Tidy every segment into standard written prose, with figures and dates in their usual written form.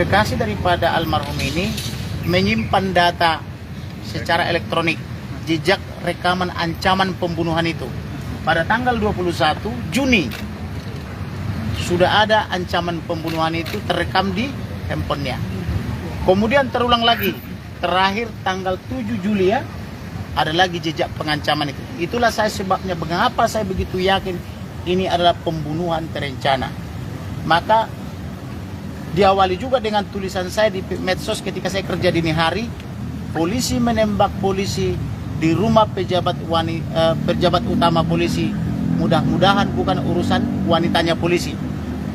kekasih daripada almarhum ini menyimpan data secara elektronik jejak rekaman ancaman pembunuhan itu. Pada tanggal 21 Juni sudah ada ancaman pembunuhan itu terekam di handphonenya. Kemudian terulang lagi, terakhir tanggal 7 Juli ya, ada lagi jejak pengancaman itu. Itulah saya sebabnya mengapa saya begitu yakin ini adalah pembunuhan terencana. Maka diawali juga dengan tulisan saya di medsos ketika saya kerja dini hari, polisi menembak polisi di rumah pejabat utama polisi. Mudah-mudahan bukan urusan wanitanya polisi.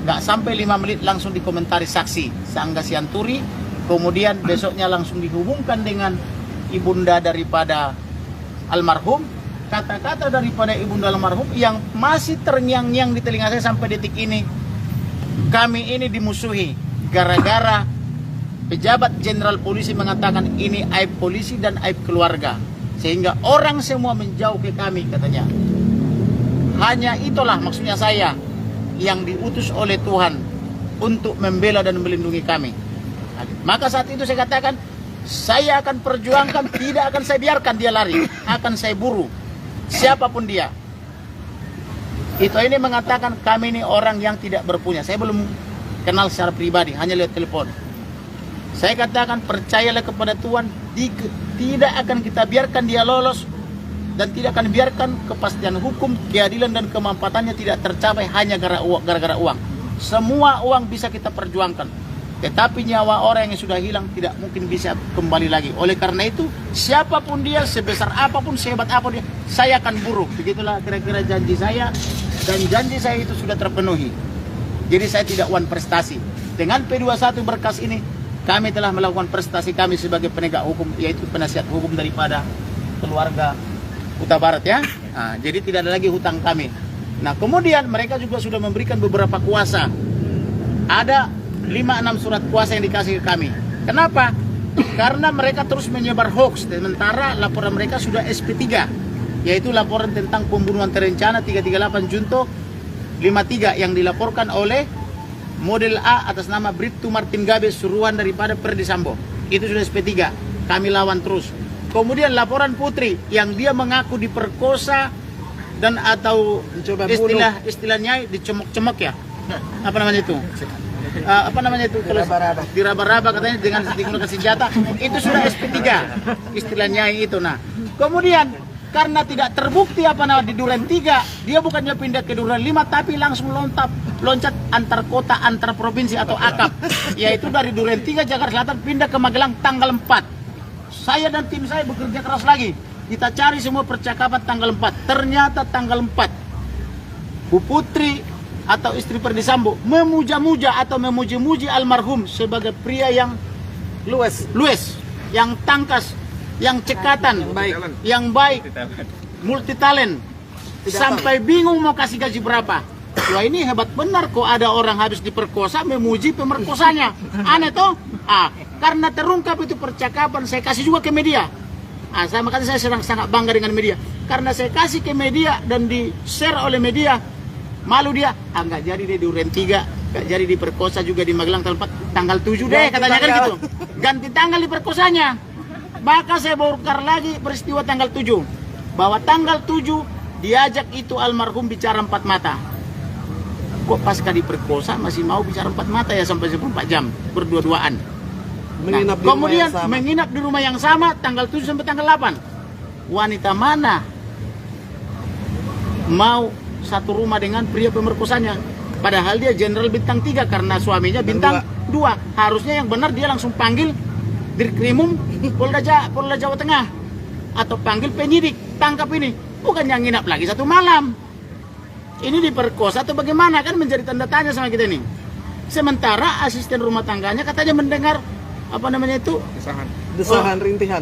Nggak sampai 5 menit langsung dikomentari saksi Sangga Sianturi. Kemudian besoknya langsung dihubungkan dengan ibunda daripada almarhum. Kata-kata daripada ibunda almarhum yang masih terngiang-ngiang di telinga saya sampai detik ini. Kami ini dimusuhi gara-gara pejabat jenderal polisi mengatakan ini aib polisi dan aib keluarga. Sehingga orang semua menjauh ke kami katanya. Hanya itulah maksudnya saya yang diutus oleh Tuhan untuk membela dan melindungi kami. Maka saat itu saya katakan, saya akan perjuangkan, tidak akan saya biarkan dia lari, akan saya buru siapapun dia. Itu ini mengatakan kami ini orang yang tidak berpunya. Saya belum kenal secara pribadi, hanya lihat telepon. Saya katakan percayalah kepada Tuhan, tidak akan kita biarkan dia lolos dan tidak akan biarkan kepastian hukum, keadilan dan kemanfaatannya tidak tercapai hanya gara-gara uang. Semua uang bisa kita perjuangkan, tetapi nyawa orang yang sudah hilang tidak mungkin bisa kembali lagi. Oleh karena itu, siapapun dia, sebesar apapun, sehebat apapun dia, saya akan buru. Begitulah kira-kira janji saya, dan janji saya itu sudah terpenuhi. Jadi saya tidak wan prestasi. Dengan P21 berkas ini, kami telah melakukan prestasi kami sebagai penegak hukum, yaitu penasihat hukum daripada keluarga Huta Barat ya. Nah, jadi tidak ada lagi hutang kami. Nah, kemudian mereka juga sudah memberikan beberapa kuasa. Ada 5-6 surat kuasa yang dikasih ke kami. Kenapa? Karena mereka terus menyebar hoax. Sementara laporan mereka sudah SP3, yaitu laporan tentang pembunuhan terencana 338 Junto 53 yang dilaporkan oleh model A atas nama Bribtu Martin Gabe, suruhan daripada Ferdy Sambo. Itu sudah SP3. Kami lawan terus. Kemudian laporan Putri yang dia mengaku diperkosa dan atau istilahnya dicemok-cemok ya. Apa namanya itu? Apa namanya itu? Diraba-raba katanya dengan digunakan senjata. Itu sudah SP3 istilahnya itu. Nah, kemudian karena tidak terbukti di Duren 3, dia bukannya pindah ke Duren 5 tapi langsung loncat antar kota, antar provinsi atau akap, yaitu dari Duren 3 Jakarta Selatan pindah ke Magelang tanggal 4. Saya dan tim saya bekerja keras lagi. Kita cari semua percakapan tanggal 4. Ternyata tanggal 4 Bu Putri atau istri Ferdy Sambo memuja-muja atau memuji-muji almarhum sebagai pria yang luwes, yang tangkas, yang cekatan, yang baik, multi talent. Sampai bingung mau kasih gaji berapa. Wah, ini hebat benar kok ada orang habis diperkosa memuji pemerkosanya. Aneh toh? Karena terungkap itu percakapan, saya kasih juga ke media. Makanya saya sangat bangga dengan media. Karena saya kasih ke media dan di-share oleh media, malu dia. Nggak jadi deh di Duren 3, nggak jadi diperkosa juga di Magelang tanggal 7 deh katanya kan gitu. Ganti tanggal diperkosanya. Maka saya bongkar lagi peristiwa tanggal 7. Bahwa tanggal 7 diajak itu almarhum bicara 4 mata. Kok pasca diperkosa masih mau bicara 4 mata ya sampai 24 jam berdua-duaan. Nah, kemudian menginap di rumah yang sama tanggal 7 sampai tanggal 8. Wanita mana mau satu rumah dengan pria pemerkosanya? Padahal dia jenderal bintang 3 karena suaminya bintang 2. Harusnya yang benar dia langsung panggil Dirkrimum Polda Jawa Tengah atau panggil penyidik, tangkap ini. Bukan yang nginap lagi satu malam. Ini diperkosa atau bagaimana, kan menjadi tanda tanya sama kita ini. Sementara asisten rumah tangganya katanya mendengar desahan rintihan,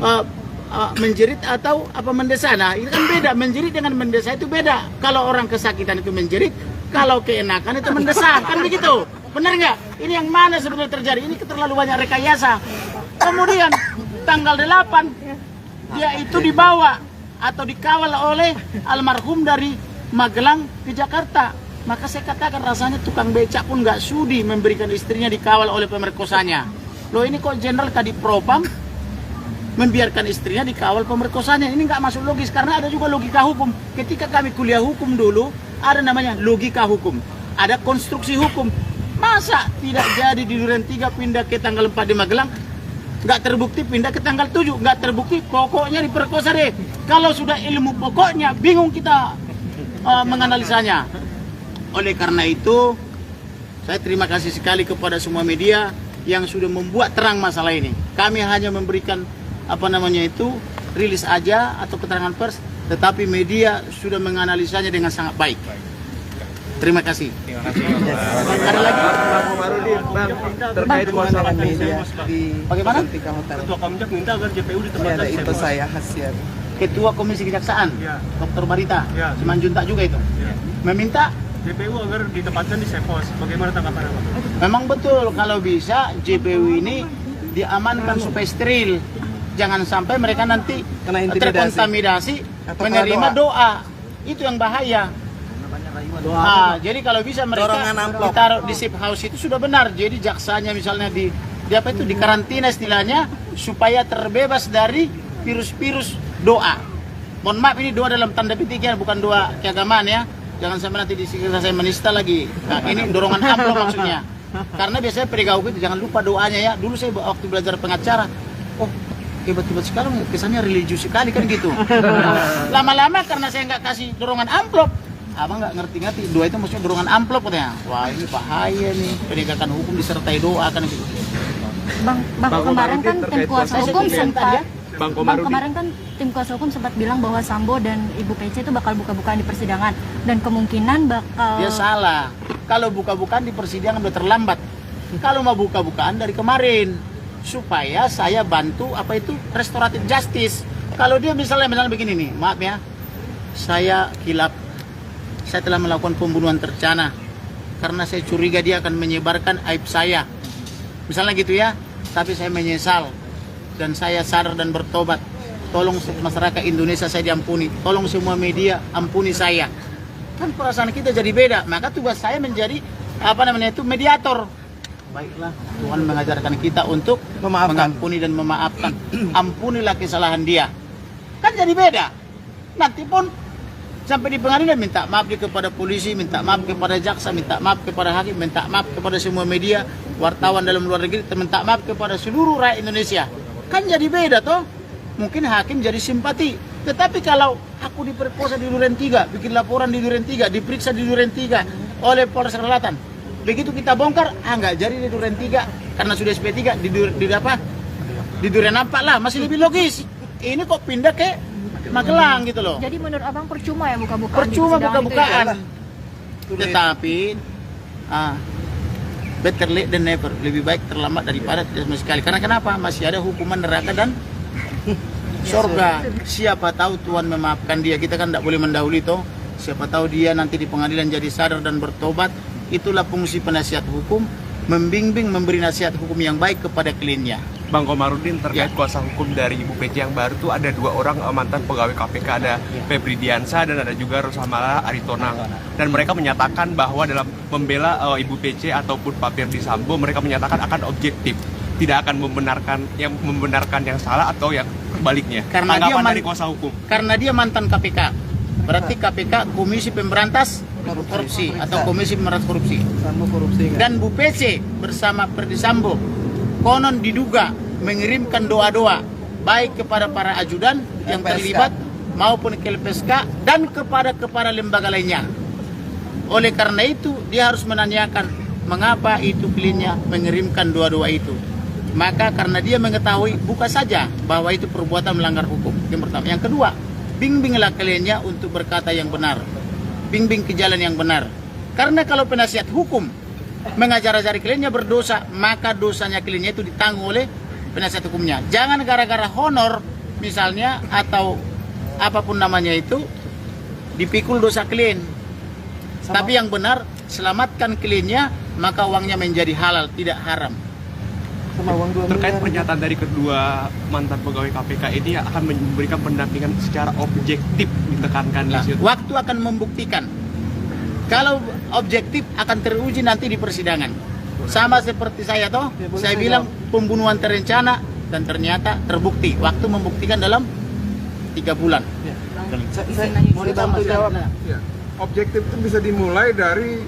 menjerit atau mendesah. Nah, ini kan beda, menjerit dengan mendesah itu beda. Kalau orang kesakitan itu menjerit, kalau keenakan itu mendesah, kan begitu. Benar nggak? Ini yang mana sebenarnya terjadi? Ini keterlaluan rekayasa. Kemudian tanggal 8 dia itu dibawa atau dikawal oleh almarhum dari Magelang ke Jakarta. Maka saya katakan rasanya tukang becak pun nggak sudi memberikan istrinya dikawal oleh pemerkosanya. Loh ini kok Jenderal Kadipropam membiarkan istrinya dikawal pemerkosanya? Ini nggak masuk logis, karena ada juga logika hukum. Ketika kami kuliah hukum dulu, ada namanya logika hukum, ada konstruksi hukum. Masa tidak jadi di Duren 3 pindah ke tanggal 4 di Magelang, nggak terbukti pindah ke tanggal 7, nggak terbukti pokoknya diperkosa deh. Kalau sudah ilmu pokoknya, bingung kita menganalisanya. Oleh karena itu, saya terima kasih sekali kepada semua media yang sudah membuat terang masalah ini. Kami hanya memberikan rilis aja atau keterangan pers, tetapi media sudah menganalisanya dengan sangat baik. Terima kasih. Ada lagi? Bang Komarudin, Bang, terkait kuasa media di Bagaimana? Tiga Hotel. Ketua Komjak minta agar JPU Ini ditempatkan ada itu saya Hasian. Ketua Komisi Kejaksaan, Ya. Dr. Barita, Ya. Simanjuntak juga itu, Ya. meminta. JPU agar ditempatkan di Sepos. Bagaimana tanggapan Anda? Memang betul, kalau bisa JPU ini diamankan supaya steril. Jangan sampai mereka nanti Kena intimidasi. terkontaminasi Atau menerima kena doa. Itu yang bahaya. Jadi kalau bisa mereka Dorongan amplop. ditaruh di safe house itu sudah benar. Jadi jaksanya misalnya di apa itu, di karantina istilahnya, supaya terbebas dari virus-virus doa. Mohon maaf, ini doa dalam tanda petiknya, bukan doa keagamaan ya. Jangan sampai nanti dikira saya menista lagi. Nah, ini dorongan amplop maksudnya. Karena biasanya penegak hukum itu jangan lupa doanya ya. Dulu saya waktu belajar pengacara, oh hebat-hebat sekarang kesannya religius sekali kan gitu. Lama-lama karena saya nggak kasih dorongan amplop, abang nggak ngerti-ngerti. Doa itu maksudnya dorongan amplop katanya. Wah ini bahaya nih, penegakan hukum disertai doa kan gitu. Bang Bang kemarin kan Komarudin tim terkait kuasa kuasa hukum hukum sempat ya? Bang Bang Komarudin. kemarin kan tim kuasa hukum sempat bilang bahwa Sambo dan Ibu PC itu bakal buka-bukaan di persidangan dan kemungkinan bakal Dia salah. Kalau buka-bukaan di persidangan udah terlambat. Kalau mau buka-bukaan dari kemarin, supaya saya bantu apa itu restoratif justice. Kalau dia misalnya begini nih, maaf ya, saya kilap, saya telah melakukan pembunuhan terencana karena saya curiga dia akan menyebarkan aib saya, misalnya gitu ya. Tapi saya menyesal dan saya sadar dan bertobat. Tolong masyarakat Indonesia saya diampuni. Tolong semua media ampuni saya. Kan perasaan kita jadi beda. Maka tugas saya menjadi mediator. Baiklah, Tuhan mengajarkan kita untuk Memaafkan. mengampuni dan memaafkan. Ampunilah kesalahan dia. Kan jadi beda. Nanti pun sampai di pengadilan minta maaf dia kepada polisi, minta maaf kepada jaksa, minta maaf kepada hakim, minta maaf kepada semua media, wartawan dalam luar negeri, minta maaf kepada seluruh rakyat Indonesia. Kan jadi beda toh. Mungkin hakim jadi simpati. Tetapi kalau aku diperkosa di Duren 3, bikin laporan di Duren 3, diperiksa di Duren 3 oleh Polres Selatan, begitu kita bongkar, nggak jadi di Duren 3 karena sudah SP3 di Duren 4 lah, masih lebih logis. Ini kok pindah ke Magelang gitu loh. jadi menurut abang percuma ya buka-bukaan Percuma di persidangan buka-bukaan. itu ya? Tetapi better late than never. Lebih baik terlambat daripada tidak sama sekali. Karena kenapa? Masih ada hukuman neraka dan surga. Siapa tahu Tuhan memaafkan dia. Kita kan tidak boleh mendahului toh. Siapa tahu dia nanti di pengadilan jadi sadar dan bertobat. Itulah fungsi penasihat hukum, membimbing, memberi nasihat hukum yang baik kepada kliennya. Bang Komarudin, terkait Ya. kuasa hukum dari Ibu Pece yang baru tuh ada 2 orang mantan pegawai KPK, ada Febri Diansa dan ada juga Rosamala Aritonang. Dan mereka menyatakan bahwa dalam membela Ibu Pece ataupun Pak Ferdi Sambo, mereka menyatakan akan objektif, tidak akan membenarkan yang salah atau yang sebaliknya. Karena dia Tanggapan dari kuasa hukum. Karena dia mantan KPK. Berarti KPK Komisi Pemberantas Korupsi atau Komisi Pemberantas Korupsi. Sambo korupsi nggak? Dan Bu PC bersama Ferdi Sambo konon diduga mengirimkan doa-doa baik kepada para ajudan yang LPSK. terlibat maupun ke LPSK dan kepada lembaga lainnya. Oleh karena itu dia harus menanyakan mengapa itu kliennya mengirimkan doa-doa itu. Maka karena dia mengetahui buka saja bahwa itu perbuatan melanggar hukum. Yang pertama. Yang kedua, bimbinglah kliennya untuk berkata yang benar. Bimbing ke jalan yang benar. Karena kalau penasihat hukum mengajar-ajari kliennya berdosa, maka dosanya kliennya itu ditanggung oleh penasihat hukumnya. Jangan gara-gara honor misalnya atau apapun namanya itu dipikul dosa klien. Tapi yang benar, selamatkan kliennya, maka uangnya menjadi halal, tidak haram. Sama uang 2 Terkait miliar. pernyataan dari kedua mantan pegawai KPK ini akan memberikan pendampingan secara objektif, ditekankan di Nah, situ. waktu akan membuktikan. Kalau objektif akan teruji nanti di persidangan. Sama seperti saya toh, saya bilang pembunuhan terencana dan ternyata terbukti. Waktu membuktikan dalam 3 bulan. Mau dibantu jawab. Ya, objektif itu bisa dimulai dari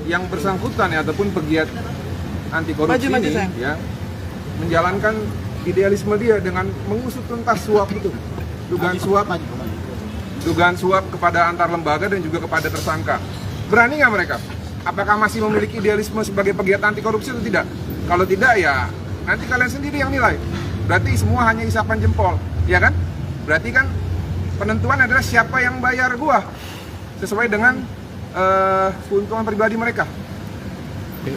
yang bersangkutan ya ataupun pegiat anti korupsi Maju, ini sayang. ya menjalankan idealisme dia dengan mengusut tuntas suap itu, dugaan suap kepada antar lembaga dan juga kepada tersangka. Berani nggak mereka? Apakah masih memiliki idealisme sebagai pegiat anti korupsi atau tidak? Kalau tidak ya nanti kalian sendiri yang nilai. Berarti semua hanya isapan jempol, ya kan? Berarti kan penentuan adalah siapa yang bayar gua sesuai dengan keuntungan pribadi mereka.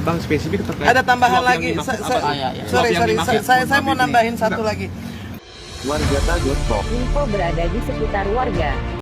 Bang, spesifik terkait Ada tambahan suap yang lagi. dimaksud Sa- apa? ya. Sorry, Suap yang dimaksud saya mau Habib nih. nambahin satu lagi. Info berada di sekitar warga.